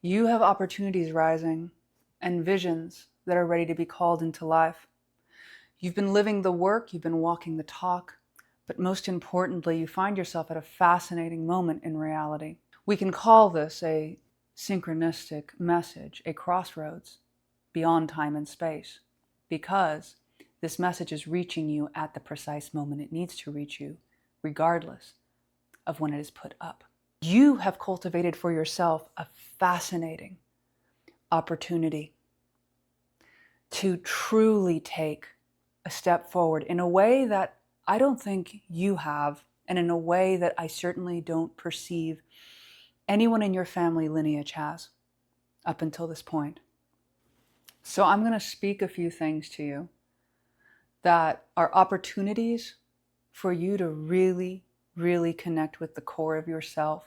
You have opportunities rising and visions that are ready to be called into life. You've been living the work, you've been walking the talk, but most importantly, you find yourself at a fascinating moment in reality. We can call this a synchronistic message, a crossroads beyond time and space, because this message is reaching you at the precise moment it needs to reach you, regardless of when it is put up. You have cultivated for yourself a fascinating opportunity to truly take a step forward in a way that I don't think you have, and in a way that I certainly don't perceive anyone in your family lineage has up until this point. So I'm going to speak a few things to you that are opportunities for you to really, really connect with the core of yourself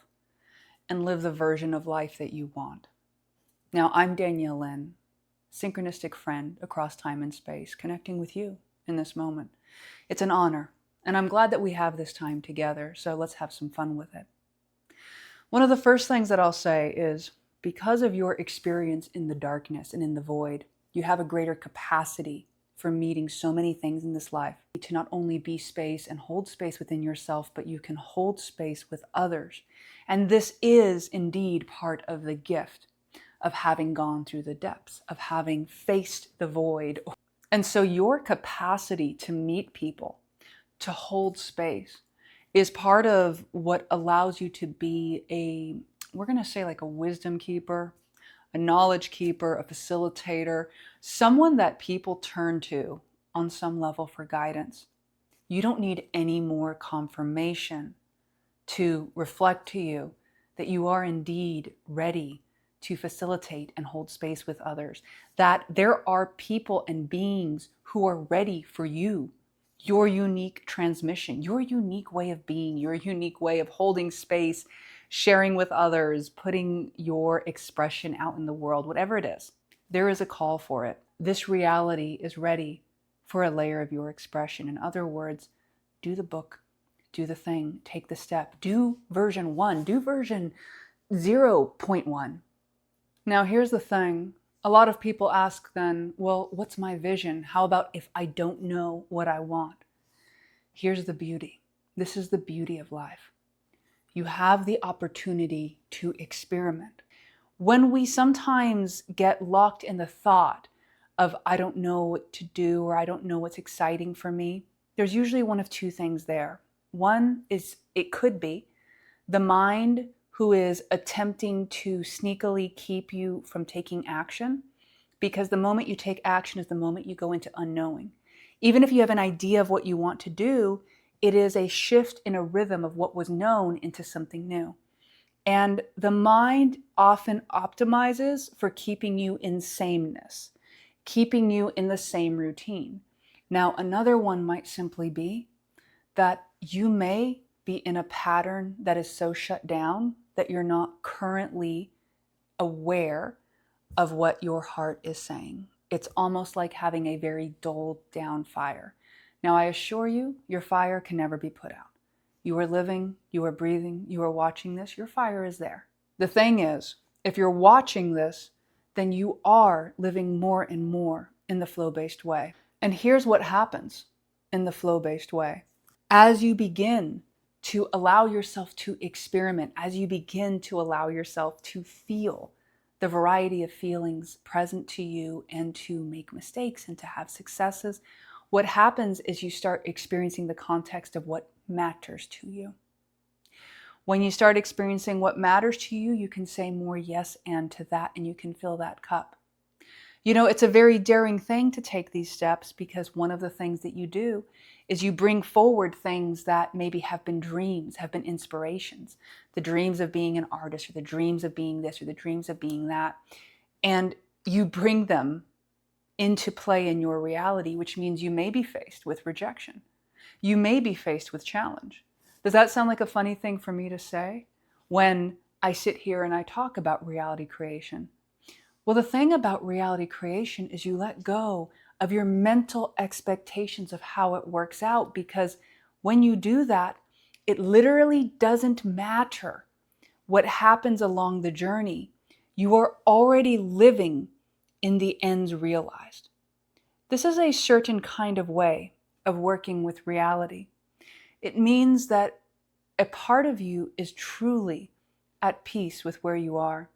and live the version of life that you want. Now, I'm Danielle Lynn, synchronistic friend across time and space, connecting with you in this moment. It's an honor, and I'm glad that we have this time together, so let's have some fun with it. One of the first things that I'll say is, because of your experience in the darkness and in the void, you have a greater capacity for meeting so many things in this life, to not only be space and hold space within yourself, but you can hold space with others. And this is indeed part of the gift of having gone through the depths, of having faced the void. And so your capacity to meet people, to hold space, is part of what allows you to be we're going to say like a wisdom keeper, a knowledge keeper, a facilitator, someone that people turn to on some level for guidance. You don't need any more confirmation to reflect to you that you are indeed ready to facilitate and hold space with others, that there are people and beings who are ready for you, your unique transmission, your unique way of being, your unique way of holding space, sharing with others, putting your expression out in the world, whatever it is. There is a call for it. This reality is ready for a layer of your expression. In other words, do the book, do the thing, take the step, do version 1, do version 0.1. Now, here's the thing. A lot of people ask then, well, what's my vision? How about if I don't know what I want? Here's the beauty. This is the beauty of life. You have the opportunity to experiment. When we sometimes get locked in the thought of, I don't know what to do, or I don't know what's exciting for me, there's usually one of two things there. One is, it could be the mind who is attempting to sneakily keep you from taking action, because the moment you take action is the moment you go into unknowing. Even if you have an idea of what you want to do, it is a shift in a rhythm of what was known into something new. And the mind often optimizes for keeping you in sameness, keeping you in the same routine. Now, another one might simply be that you may be in a pattern that is so shut down that you're not currently aware of what your heart is saying. It's almost like having a very dulled down fire. Now, I assure you, your fire can never be put out. You are living, you are breathing, you are watching this, your fire is there. The thing is, if you're watching this, then you are living more and more in the flow-based way. And here's what happens in the flow-based way. As you begin to allow yourself to experiment, as you begin to allow yourself to feel the variety of feelings present to you and to make mistakes and to have successes, what happens is you start experiencing the context of what matters to you. When you start experiencing what matters to you, you can say more yes and to that, and you can fill that cup. You know, it's a very daring thing to take these steps, because one of the things that you do is you bring forward things that maybe have been dreams, have been inspirations, the dreams of being an artist, or the dreams of being this, or the dreams of being that, and you bring them into play in your reality, which means you may be faced with rejection. You may be faced with challenge. Does that sound like a funny thing for me to say when I sit here and I talk about reality creation? Well, the thing about reality creation is you let go of your mental expectations of how it works out, because when you do that, it literally doesn't matter what happens along the journey. You are already living in the ends realized. This is a certain kind of way of working with reality. It means that a part of you is truly at peace with where you are.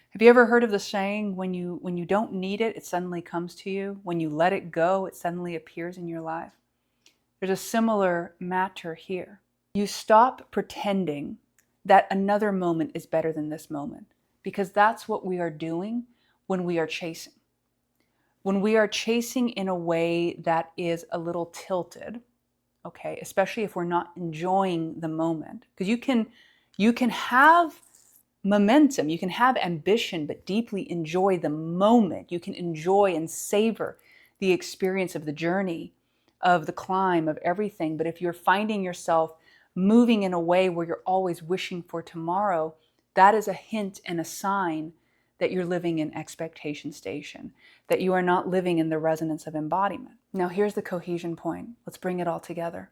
Have you ever heard of the saying, when you don't need it, it suddenly comes to you? When you let it go, it suddenly appears in your life? There's a similar matter here. You stop pretending that another moment is better than this moment, because that's what we are doing when we are chasing. When we are chasing in a way that is a little tilted, okay, especially if we're not enjoying the moment, because you can have momentum, you can have ambition, but deeply enjoy the moment. You can enjoy and savor the experience of the journey, of the climb, of everything. But if you're finding yourself moving in a way where you're always wishing for tomorrow, that is a hint and a sign that you're living in expectation station, that you are not living in the resonance of embodiment. Now, here's the cohesion point. Let's bring it all together.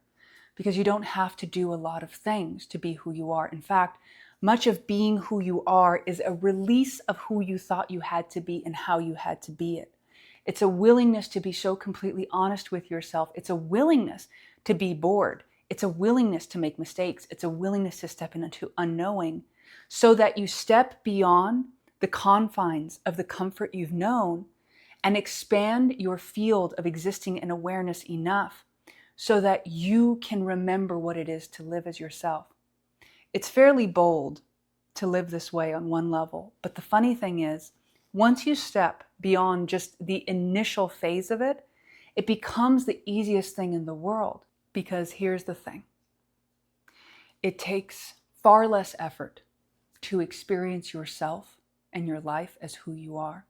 Because you don't have to do a lot of things to be who you are. In fact, much of being who you are is a release of who you thought you had to be and how you had to be it. It's a willingness to be so completely honest with yourself. It's a willingness to be bored. It's a willingness to make mistakes. It's a willingness to step into unknowing, so that you step beyond the confines of the comfort you've known and expand your field of existing and awareness enough so that you can remember what it is to live as yourself. It's fairly bold to live this way on one level, but the funny thing is, once you step beyond just the initial phase of it, it becomes the easiest thing in the world. Because here's the thing. It takes far less effort to experience yourself and your life as who you are.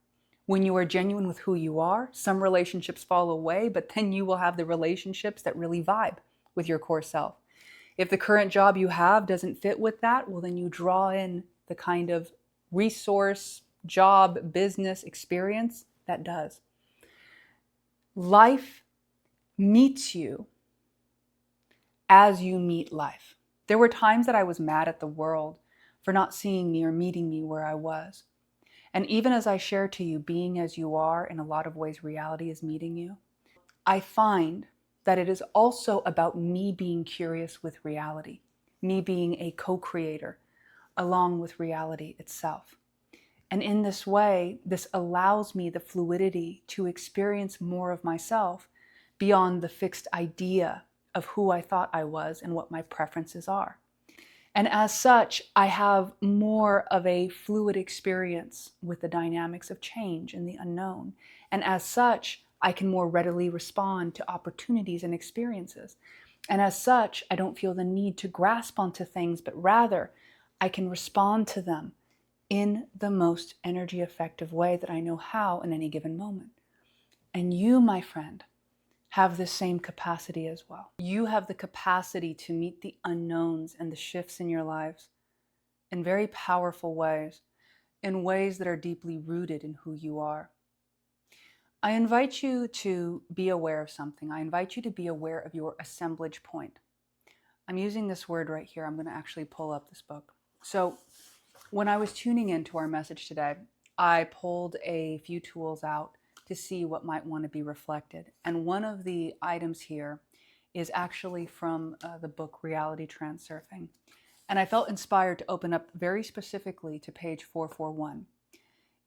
When you are genuine with who you are, some relationships fall away, but then you will have the relationships that really vibe with your core self. If the current job you have doesn't fit with that, well, then you draw in the kind of resource, job, business experience that does. Life meets you as you meet life. There were times that I was mad at the world for not seeing me or meeting me where I was. And even as I share to you, being as you are, in a lot of ways, reality is meeting you. I find that it is also about me being curious with reality, me being a co-creator along with reality itself. And in this way, this allows me the fluidity to experience more of myself beyond the fixed idea of who I thought I was and what my preferences are. And as such, I have more of a fluid experience with the dynamics of change and the unknown. And as such, I can more readily respond to opportunities and experiences. And as such, I don't feel the need to grasp onto things, but rather I can respond to them in the most energy effective way that I know how in any given moment. And you, my friend, have the same capacity as well. You have the capacity to meet the unknowns and the shifts in your lives in very powerful ways, in ways that are deeply rooted in who you are. I invite you to be aware of something. I invite you to be aware of your assemblage point. I'm using this word right here. I'm going to actually pull up this book. So when I was tuning into our message today, I pulled a few tools out to see what might want to be reflected. And one of the items here is actually from the book Reality Transurfing. And I felt inspired to open up very specifically to page 441.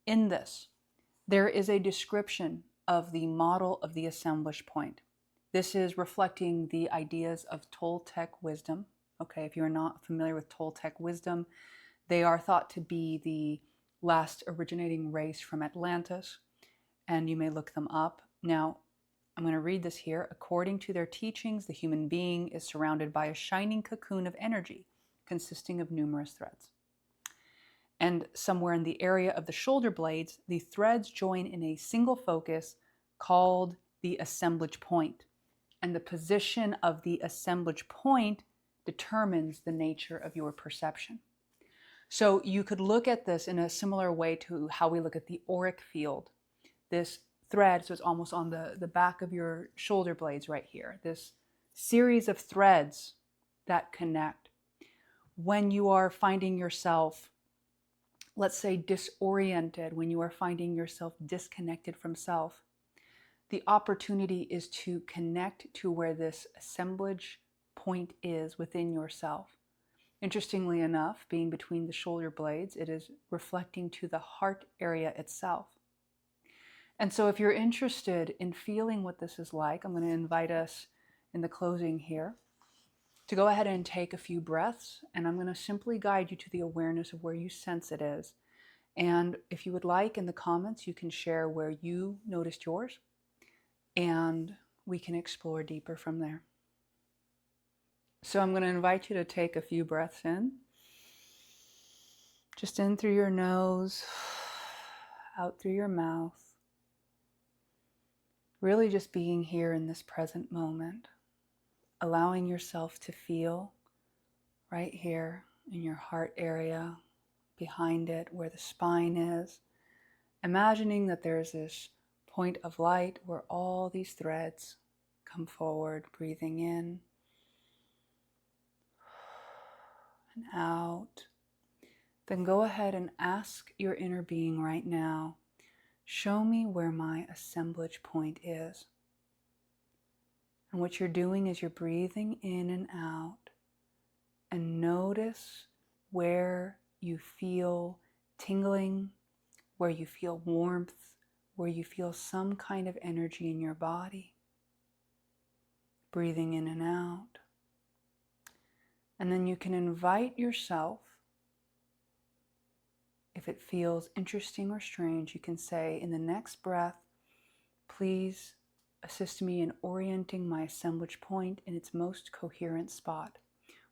In this, there is a description of the model of the assemblage point. This is reflecting the ideas of Toltec wisdom. Okay, if you're not familiar with Toltec wisdom, they are thought to be the last originating race from Atlantis, and you may look them up. Now, I'm going to read this here. According to their teachings, the human being is surrounded by a shining cocoon of energy consisting of numerous threads. And somewhere in the area of the shoulder blades, the threads join in a single focus called the assemblage point. And the position of the assemblage point determines the nature of your perception. So you could look at this in a similar way to how we look at the auric field. This thread, so it's almost on the back of your shoulder blades right here, this series of threads that connect. When you are finding yourself let's say, disoriented, when you are finding yourself disconnected from self, the opportunity is to connect to where this assemblage point is within yourself. Interestingly enough, being between the shoulder blades, it is reflecting to the heart area itself. And so if you're interested in feeling what this is like, I'm going to invite us in the closing here to go ahead and take a few breaths, and I'm going to simply guide you to the awareness of where you sense it is. And if you would like, in the comments, you can share where you noticed yours, and we can explore deeper from there. So I'm going to invite you to take a few breaths in. Just in through your nose, out through your mouth. Really just being here in this present moment. Allowing yourself to feel right here in your heart area, behind it, where the spine is. Imagining that there's this point of light where all these threads come forward, breathing in and out. Then go ahead and ask your inner being right now, show me where my assemblage point is. And what you're doing is you're breathing in and out, and notice where you feel tingling, where you feel warmth, where you feel some kind of energy in your body. Breathing in and out. And then you can invite yourself, if it feels interesting or strange, you can say in the next breath, please assist me in orienting my assemblage point in its most coherent spot.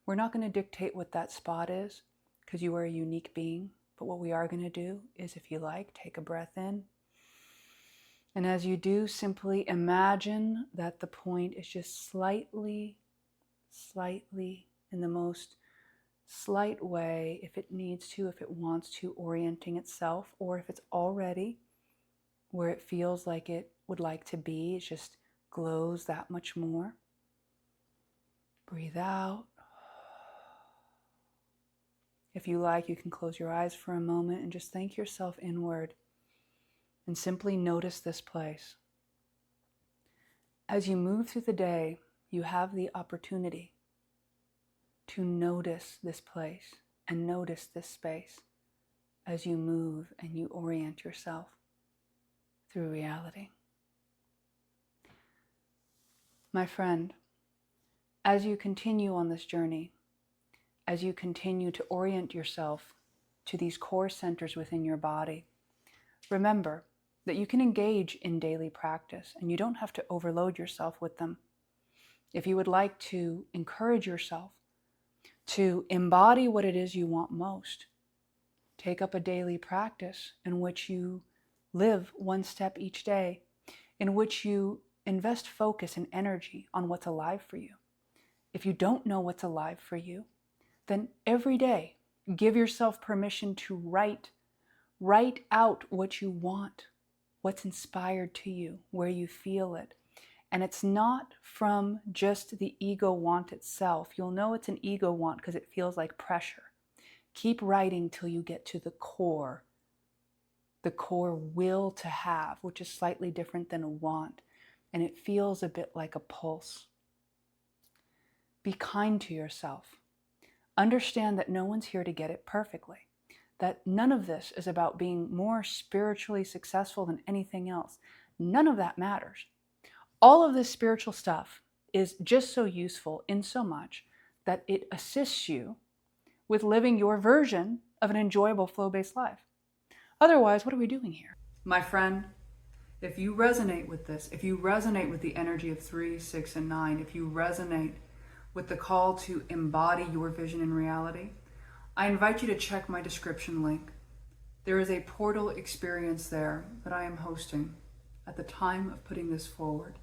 We're not going to dictate what that spot is because you are a unique being, but what we are going to do is, if you like, take a breath in. And as you do, simply imagine that the point is just slightly, in the most slight way, if it needs to, if it wants to, orienting itself, or if it's already where it feels like it would like to be, it just glows that much more. Breathe out. If you like, you can close your eyes for a moment and just thank yourself inward and simply notice this place. As you move through the day, you have the opportunity to notice this place and notice this space as you move and you orient yourself through reality. My friend, as you continue on this journey, as you continue to orient yourself to these core centers within your body, remember that you can engage in daily practice and you don't have to overload yourself with them. If you would like to encourage yourself to embody what it is you want most, take up a daily practice in which you live one step each day, in which you invest focus and energy on what's alive for you. If you don't know what's alive for you, then every day give yourself permission to write out what you want, what's inspired to you, where you feel it. And it's not from just the ego want itself. You'll know it's an ego want because it feels like pressure. Keep writing till you get to the core will to have, which is slightly different than a want. And it feels a bit like a pulse. Be kind to yourself. Understand that no one's here to get it perfectly. That none of this is about being more spiritually successful than anything else. None of that matters. All of this spiritual stuff is just so useful in so much that it assists you with living your version of an enjoyable flow-based life. Otherwise, what are we doing here? My friend, if you resonate with this, if you resonate with the energy of 3, 6, and 9, if you resonate with the call to embody your vision in reality, I invite you to check my description link. There is a portal experience there that I am hosting at the time of putting this forward.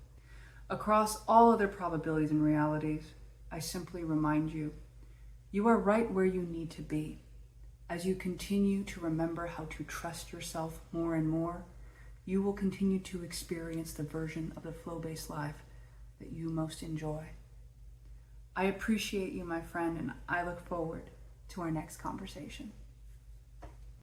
Across all other probabilities and realities, I simply remind you, you are right where you need to be. As you continue to remember how to trust yourself more and more, you will continue to experience the version of the flow-based life that you most enjoy. I appreciate you, my friend, and I look forward to our next conversation.